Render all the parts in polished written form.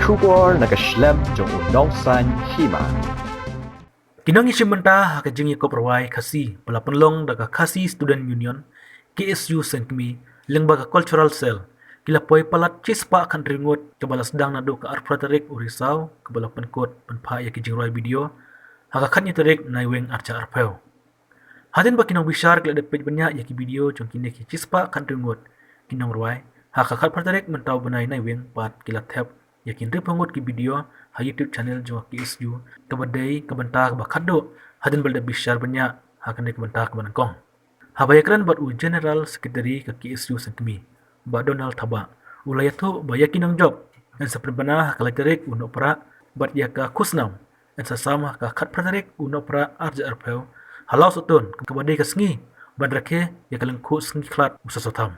Kubor nakaslem jong unongsan hima. Kinang isimenta haka jingi koprawai kasi pala penlong daga kasi Student Union KSU Sengkmi lengbaga cultural cell kila poi palat cispa kan ringot kebala sedang nadu ke arpratarik urisau kebala penkot penpa ya kijingrai video haka kan iterik naiweng arca arpeu hadin ba kinang bishar kila depej banyak ya ki video jong kini ki cispa kan ringot kinang ruai haka kan arpratarik mentau benai naiweng pat kila tap yakin rip hangot ki video ha YouTube channel jong KSU kebadai kebentar bakado hadin balda bishar banyak hakan kebentar kebanangkong habayakran bat u general secretary ke KSU Sengkmi ba Donald Thaba ulaya tu ba yakin ang job en sa perbana hakalatarik uno pra bat ya ka kusnam en sa sama ka khat pratarik uno pra arja arpeu halau sutun kebadai ka sngi badrakhe ya kalang khu sngi klat usasotam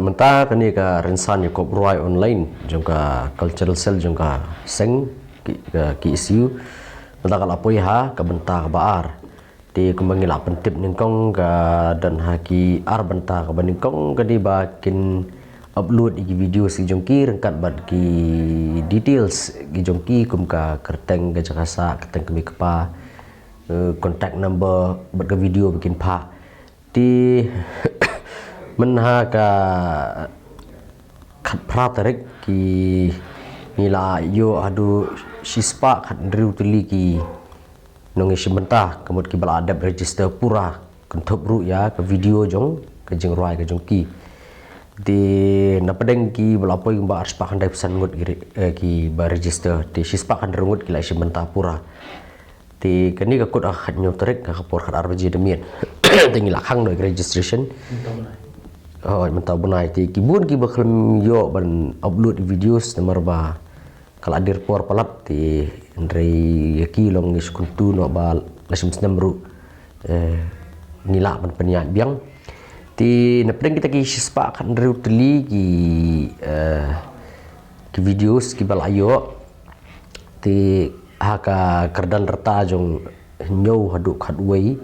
Menta kani ka rinsan yo kopruai online jongka cultural cell jongka seng ki isu menta kala poi ha ka benta ka baar ti kumangila pentip ningkong ka dan haki ar benta ka baningkong ka di bakin upload iki video si jongki rengkat bad ki details ki jongki kum ka kerteng ka jakasa kerteng kemi kepa contact number bad ka video bikin pa ti menha ka khat pratarik ki nila yo adu sispa khat driu tuli ki nongi simenta kemut ki bala adab register pura kenthop ru ya ke video jong ke jeng roi ke jong ki di napedeng ki bala poi ba arspa kan dai pesan ngut ki ba register di sispa kan rungut ki la simenta pura ti kani ka kut khat nyotrek ka por khat arbaji demian tingi lakhang do registration oh mentau benai ti kibun ki bakhlem yo ban upload videos nomor ba kala dir por palat ti ndrei yaki long ni skuntu no ba lasim snamru nila ban penyak biang ti napeng kita ki sispa kan ndreu teli ki videos ki bal ayo ti haka kerdan reta jong nyau haduk khatwei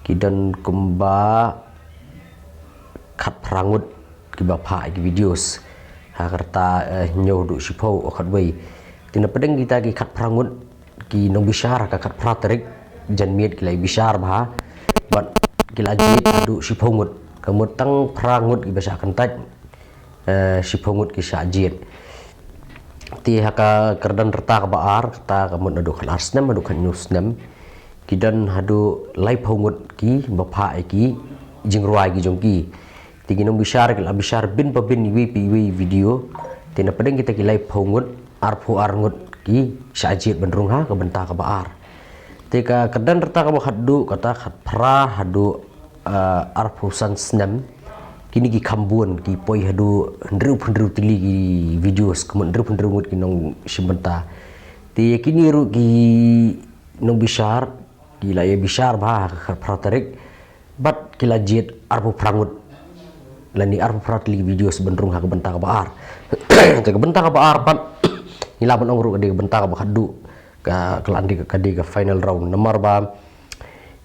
ki dan kumba khat prangut ki bapa ki videos ha kerta nyau du sipo khatwei tina pedeng kita ki khat prangut ki nong bishar ka khat pratarik janmiet ki lai bishar bha bat ki lajit adu sipongut kamut tang prangut ki basa kantaj sipongut ki sajit ti haka kerdan reta ka baar ta kamut adu khalar snam adu kan news snam kidan hadu lai pongut ki bapa ki jingruai ki jongki tigi nong bishar bin babin wi video tina pedeng kita ki lai pongut arpu arngut ki sajit benrung ha ka benta ka baar tika kedan reta ka hadu kata khat pra hadu arpu san snam kini ki kambun ki poi hadu ndru tili ki videos kemun ndru ngut ki nong simbenta ti kini ru ki nong bishar ki la ye bishar ba khat pratarik bat kila jit arpu prangut lani ar pratli video sebenrung ha bentang baar te bentang baar pat ila ban ongru ke bentang ba hadu ka kelandi ka de final round nomor ba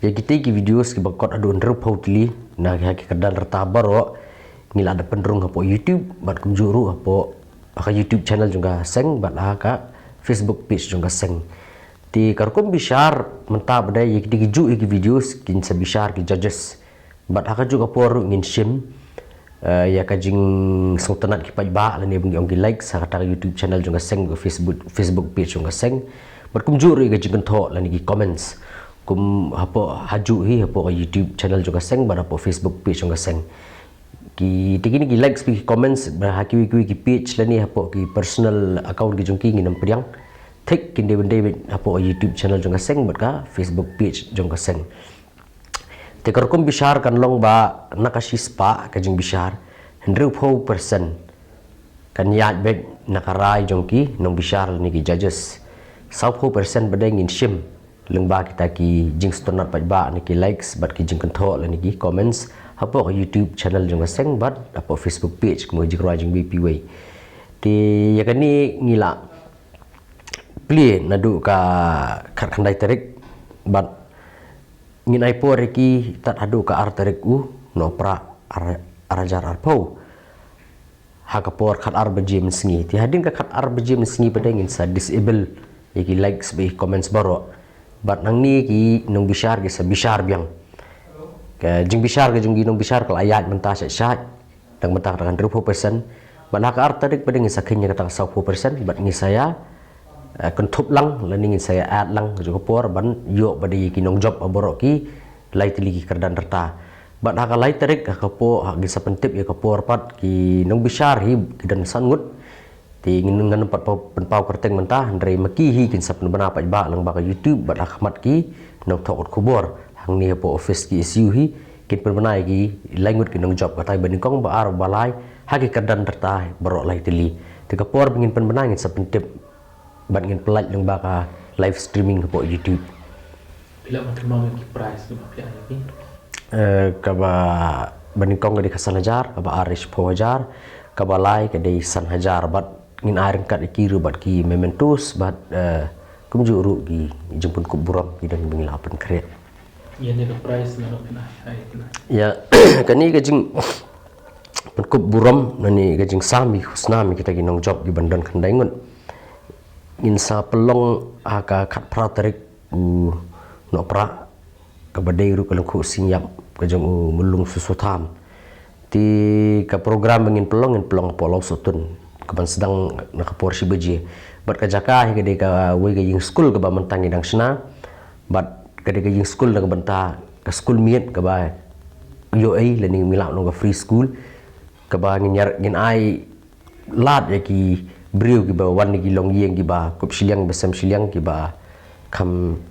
ya kita ki videos ki bakot adu ndru pautli na ki kadal rata baro ngila ada penderung hapo YouTube bat kumjuru hapo ka YouTube channel juga seng bat ka Facebook page juga seng ti karkom bishar menta badai ya kita ju ki videos kin sa bishar ki judges bat aka juga por ngin shim ya kajing sultanat ki pajba lani bungi ongi like sa kata YouTube channel juga seng ke Facebook page juga seng bat kumjuru ki jing tho lani ki comments kum hapo haju hi hapo YouTube channel juga seng bat hapo Facebook page juga seng ki tigini ki like ki comments bahaki ki page lani hapo ki personal account ki jungki nginam priang tek kin de hapo YouTube channel juga seng bat ka Facebook page juga seng tekar kum bishar kan long ba nakashispa ka jing bishar 100% kan yat bet nakarai jongki nong bishar ni ki judges 100% badeng in shim leng ba kita ki jing stonat ba ni ki likes bat ki jing control ni ki comments hapo YouTube channel jong seng bat hapo Facebook page mo jing rajing BP way ti ya kan ni ngila play nadu ka khandai tarik bat ngin ai po reki tat adu ka ar tarik no pra arajar arpo hakapor khat ar beje mensengi ti hadin ka khat ar beje mensengi padengin sa disable yaki likes be comments baro bat nang ni ki nong bishar ke sa bishar biang ka jing bishar ke jing nong bishar kal ayat menta sat dang menta kan 20% bat nak ar tarik padengin sa khenya kata 100% bat ngi saya kontup lang laning saya ad lang juga por ban yo badi ki nong job aboro ki lai tili ki kerdan rata bat haka lai tarik ka po ha gisa pentip ya ka por pat ki nong bishar hi dan sangut ti ngan pat penpau kerteng mentah ndre maki hi kin sap bana pa ba lang ba ka YouTube bat akhmat ki nong thok kubor hang ni po office ki isu hi kin perbanai ki langut ki nong job ka tai bani kong ba ar balai ha ki kerdan rata baro lai tili ti ka por bingin penbenangin sap pentip bat ngin pelat yang baka live streaming ke YouTube. Bila menerima ki prize tu apa lagi? Kaba banikong di kasan hajar, kaba arish po hajar, kaba lai di san hajar bat ngin air kat kiru bat ki mementos bat kumjuru ki jemput kuburam ki dan bengilapan kret. Ya ni ke prize na pina ai pina. Ya kani kajing kup buram nani kajing sami husnami kita ginong job di bandan kandaingun insa pelong aka kat pratarik no pra ka badai ru kalung khu sinyap ka jong mulung susutam ti ka program ngin pelong polo sutun ka ban sedang nak porsi beji bat ka jaka hi gede ka we ga ying school ka ba mentang idang sna bat gede ka ying school ka banta ka school miet ka ba yo ai lening milak no ka free school ka ba ngin ai lat ya ki beriu ki ba wan ki long yeng ki ba kup siliang besam siliang ki ba kam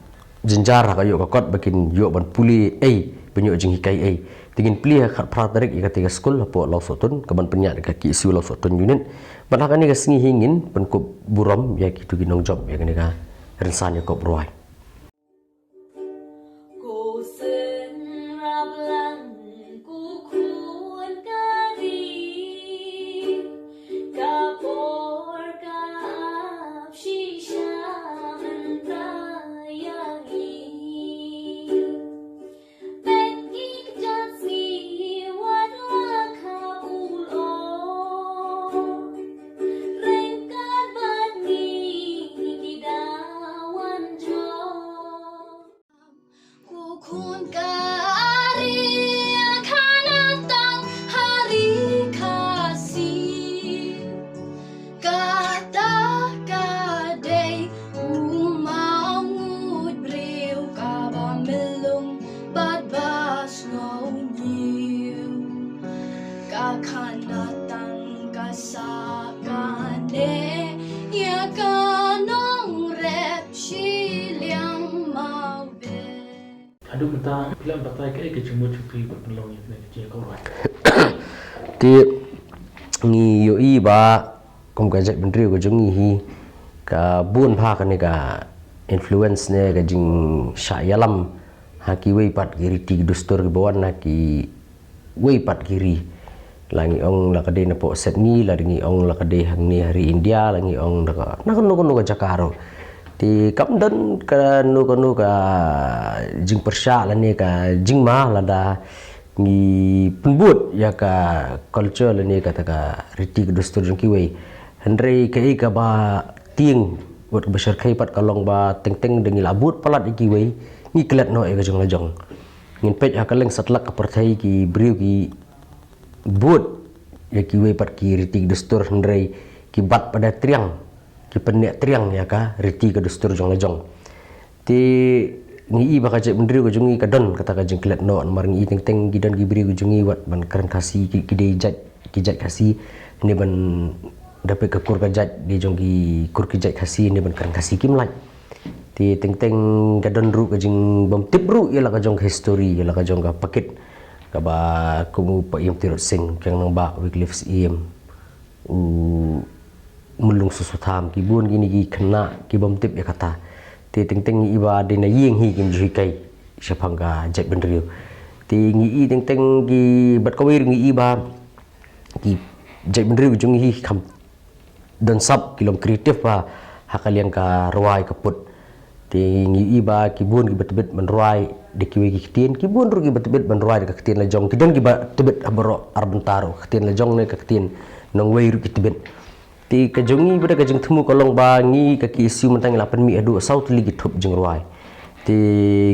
jenjar ka yo ka kot bakin yo ban puli penyo jing hikai tingin pli khat pratarik ka tiga school po law sotun ka ban penya ka ki isu law sotun unit ban ka ni ka singi hingin pen kup buram ya ki tu ginong job ya ni ka rensan ya kop roai Aduh mentang bila batai ke jumbo cuti berpeluang ni dia kau rai. Ti ngi yo i ba kom ka jek bendri ko jungi hi ka bun pha ka ni ka influence ne ka jing sha yalam ha ki wei pat giri ti dustur ki bawan na ki wei pat giri Langi ong la kade na po set ngi la ngi ong la kade hang ni hari India langi ong na kanu ka Jakarta ti kam dan ka nu ka jing persya la ni ka jing ma la da ngi penbut ya ka culture la ni ka ta ka riti ka dustur jing kiwei Henry kai ka ba tieng buat besar kai pat kalong ba teng dengi labut palat kiwei ngi kelat no e ka jong la jong ngin pej akaleng satlak ka perthai ki briu ki buat ya kiwe pat ki riti dustur hendrai ki bat pada triang ki penek triang ya ka riti ke dustur jong lejong ti ngi baka cek bendri ko jungi kadon kata ka jengklet no mar ngi teng gidan gi bri ko jungi wat ban keren kasi ki de jat ki jat kasi ni ban dapat ke kur ka jat di jong ki kur ki jat kasi ni ban keren kasi ki mlai ti teng kadon ru ka jing bom tip ru ya la ka jong history ya la ka jong ka paket kaba kumu pa iem tirot sing kang nang ba Wycliffe iem mulung susutham ki bun gini ki kena ki bom tip ya kata ti teng iba de na yeng hi kim jui kai sapanga jet benriu ti ngi teng ki bat kawir ngi iba ki jet benriu jung hi kam don sab kilom kreatif ba hakaliang ka ruai kaput ti ngi iba ki bun ki bet man ruai de kiwe ki kitien ki bun ru ki bet man ruai de kitien la jong ki don ki ba tebet abro arbentaro kitien la jong ne ka kitien nong wei ru ki tebet ti ka jongi beda ka jeng temu kolong ba ngi ka ki isu mentang 8 mi adu saut ligi thup jeng ruai ti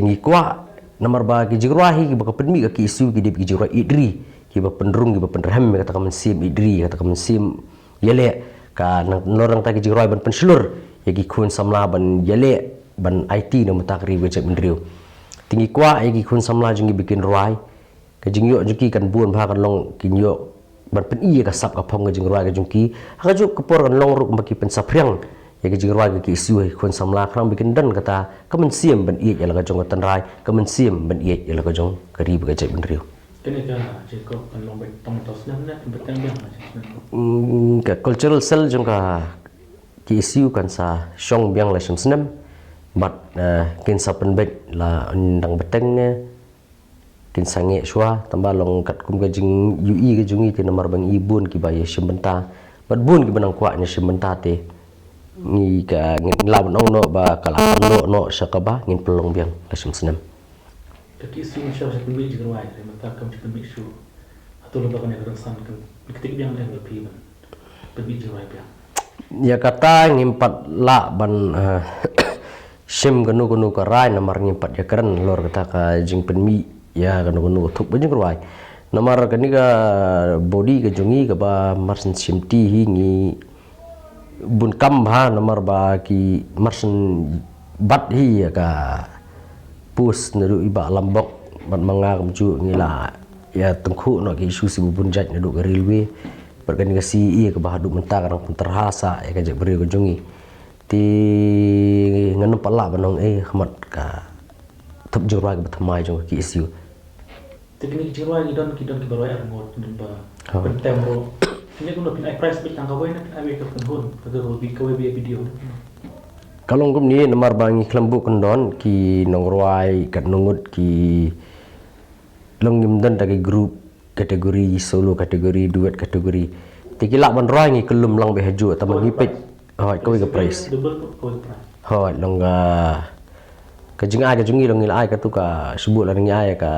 ngi kwa namar ba ki jeng ruai ki ba ka penmi ka ki isu ki de ki jeng ruai idri ki ba penrung ki ba penrem kata ka mensim idri kata ka mensim yele ka norang ta ki jeng ruai ban penselur ya ki kun samla ban yele ban IT no matakri wecek mendriu tinggi kwa gi kun samla jungi bikin ruai ka jingyo juki kan buon ba kan long kinyo ban pen iya ka sap ka phong ka jing ruai ka jungki ka juk ka por kan long ru baki pen sapriang ya ka jing ruai ki isu kun samla krang bikin dan kata ka men siem ban iya ya ka jong tan rai ka men siem ban iya ya ka jong ka ri ba cek mendriu kene ka jeko kan long bai tong tos na beteng yang ka cultural cell jong ka ki isu kan sa shong biang la snem bat kin sapen bet la ndang beteng ne kin sange shwa tambah long kat kum ga jing ui ga jungi ti nomor bang ibun ki baye shimbenta bat bun ki benang kwa nya shimbenta te ngi ka ngin law nong no ba kala no sakaba ngin pelong biang la senam ki su sha sa pembi jing ruai re mata kam pembi su atau lo bakane kan san kan ketik biang le pi ban pembi jing ruai biang ya kata ngimpat la ban sim kanu ka rai nomor ngimpat ya keren lor kata ka jing penmi ya kanu thup bajing ruai nomor kani ka body ka jungi ka ba marsen simti hingi bun kam ha nomor ba ki marsen bat hi ya ka pus nadu iba lambok bat manga kamju ngila ya tengku no ki isu si bun jat nadu ka railway berkani ka si ka ba hadu menta karang terhasa ya ka jak beri ka jungi ti nganu pala banong khmat ka thup jurwa ka thamai jong ki isu teknik jurwa ni don ki baroi ar ngot ni ba pentem ro ini kuno pin price bit tangka boy na awe ka kun ka go bi ka we video kalong kum ni nomor bangi klembu kendon ki nongruai kat nungut ki long dan dagi grup kategori solo kategori duet kategori tikila ban roi ngi kelum lang be haju taman ngipet hoi ko ga price hoi long ga kajing ai ka jungi long ila ai ka tu ka sebut la ngi ai ka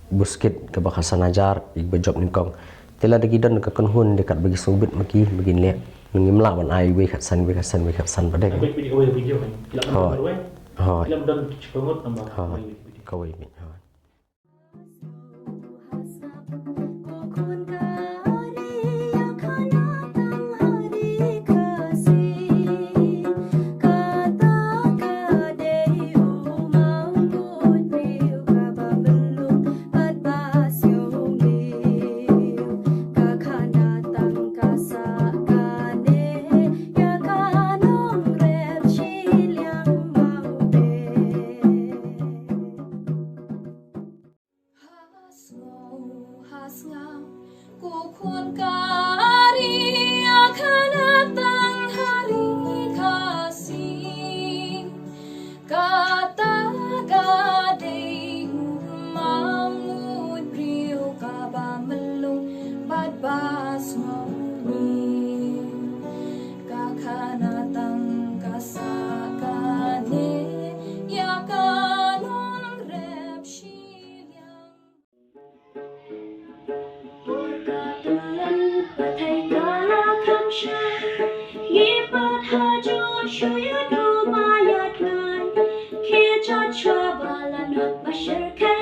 busket ka bakasan ajar ik bejok ni kong tela de gidan ka kon hun dekat bagi sobit maki begin le ngi mla ban ai we khat san pada ka video kan hoi lam dan cipongot nambah ka we cho shuya do maya tlan ke cho chwa bala na bashar ka